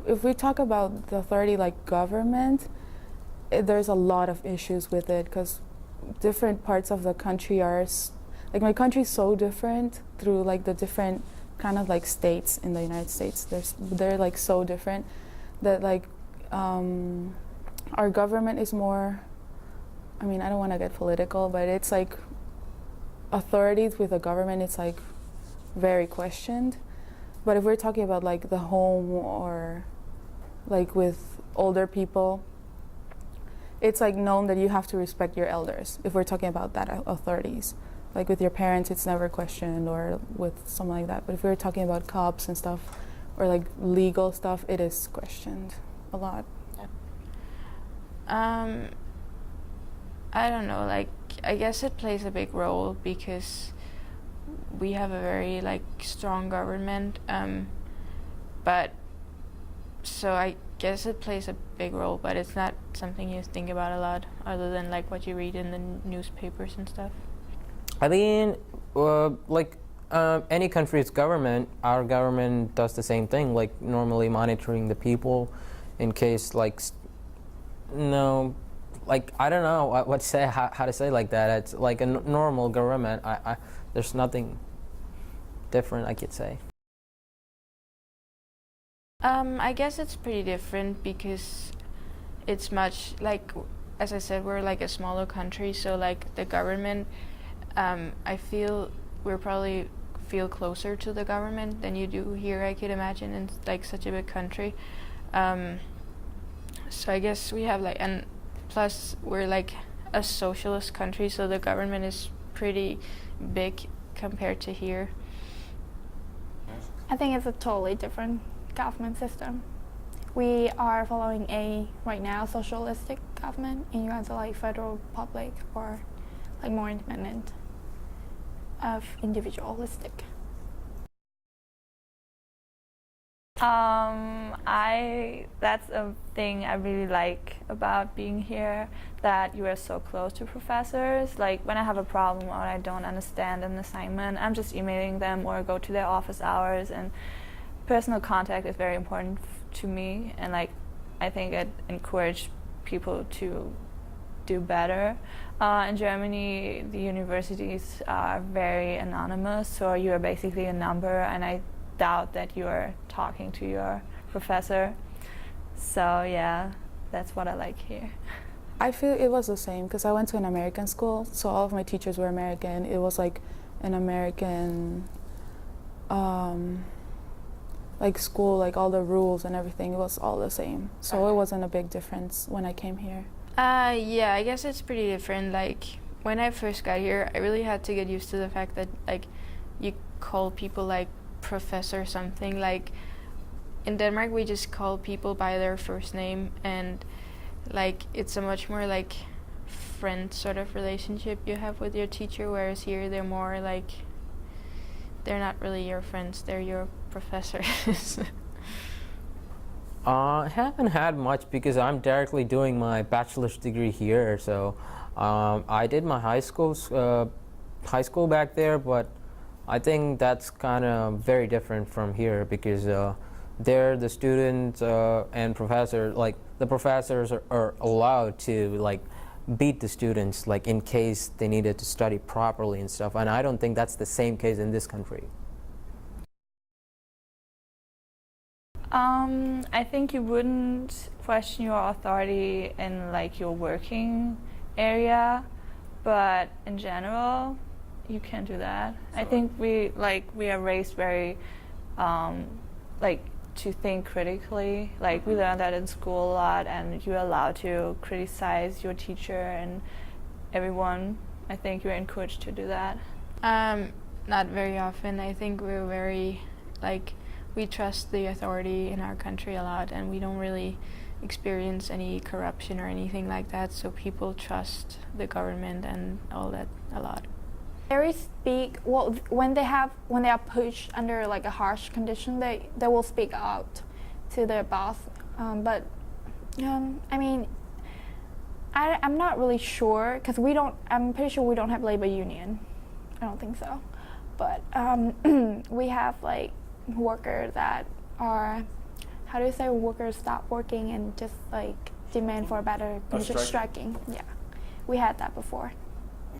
if we talk about the authority like government, there's a lot of issues with it because different parts of the country are like my country's so different through like the different kind of like states in the United States. They're like so different that like our government is more. I mean, I don't want to get political, but it's like authorities with the government. It's like very questioned. But if we're talking about like the home or like with older people, it's like known that you have to respect your elders. If we're talking about that authorities, like with your parents, it's never questioned, or with something like that. But if we're talking about cops and stuff, or like legal stuff, it is questioned a lot. I don't know. Like, I guess it plays a big role because we have a very like strong government. But so I guess it plays a big role, but it's not something you think about a lot, other than like what you read in the newspapers and stuff. I mean, any country's government, our government does the same thing, like normally monitoring the people in case like, like I don't know what to say, how to say like that. It's like a normal government. There's nothing different I could say. I guess it's pretty different because it's much like, as I said, we're like a smaller country, so like the government, I feel we're probably feel closer to the government than you do here, I could imagine, in like such a big country. So I guess we have like, and plus we're like a socialist country, so the government is pretty big compared to here. I think it's a totally different government system. We are following right now socialistic government, and you guys are like federal public or like more independent of individualistic. That's a thing I really like about being here, that you are so close to professors. Like when I have a problem or I don't understand an assignment, I'm just emailing them or go to their office hours, and personal contact is very important to me, and like I think it encouraged people to do better. In Germany, the universities are very anonymous, so you are basically a number, and I doubt that you are talking to your professor. So yeah, that's what I like here. I feel it was the same because I went to an American school, so all of my teachers were American. It was like an American like school, like all the rules and everything, it was all the same. So it wasn't a big difference when I came here. Yeah, I guess it's pretty different. Like when I first got here, I really had to get used to the fact that like you call people like professor something. Like in Denmark, we just call people by their first name, and like it's a much more like friend sort of relationship you have with your teacher, whereas here they're more like, they're not really your friends, they're your professors. I haven't had much because I'm directly doing my bachelor's degree here. So I did my high school back there, but I think that's kind of very different from here because there the students and professors, like the professors are allowed to like beat the students, like in case they needed to study properly and stuff. And I don't think that's the same case in this country. I think you wouldn't question your authority in like your working area, but in general, you can't do that. So I think we are raised very like to think critically. Like we learn that in school a lot, and you're allowed to criticize your teacher and everyone. I think you're encouraged to do that. Not very often. I think we're very like, we trust the authority in our country a lot, and we don't really experience any corruption or anything like that, so people trust the government and all that a lot. Very speak, well, when they are pushed under like a harsh condition, they will speak out to their boss. But I mean, I'm not really sure because I'm pretty sure we don't have labor union. I don't think so. But we have like workers that are, how do you say, workers stop working and just like demand for better Oh, striking. striking. Yeah, we had that before.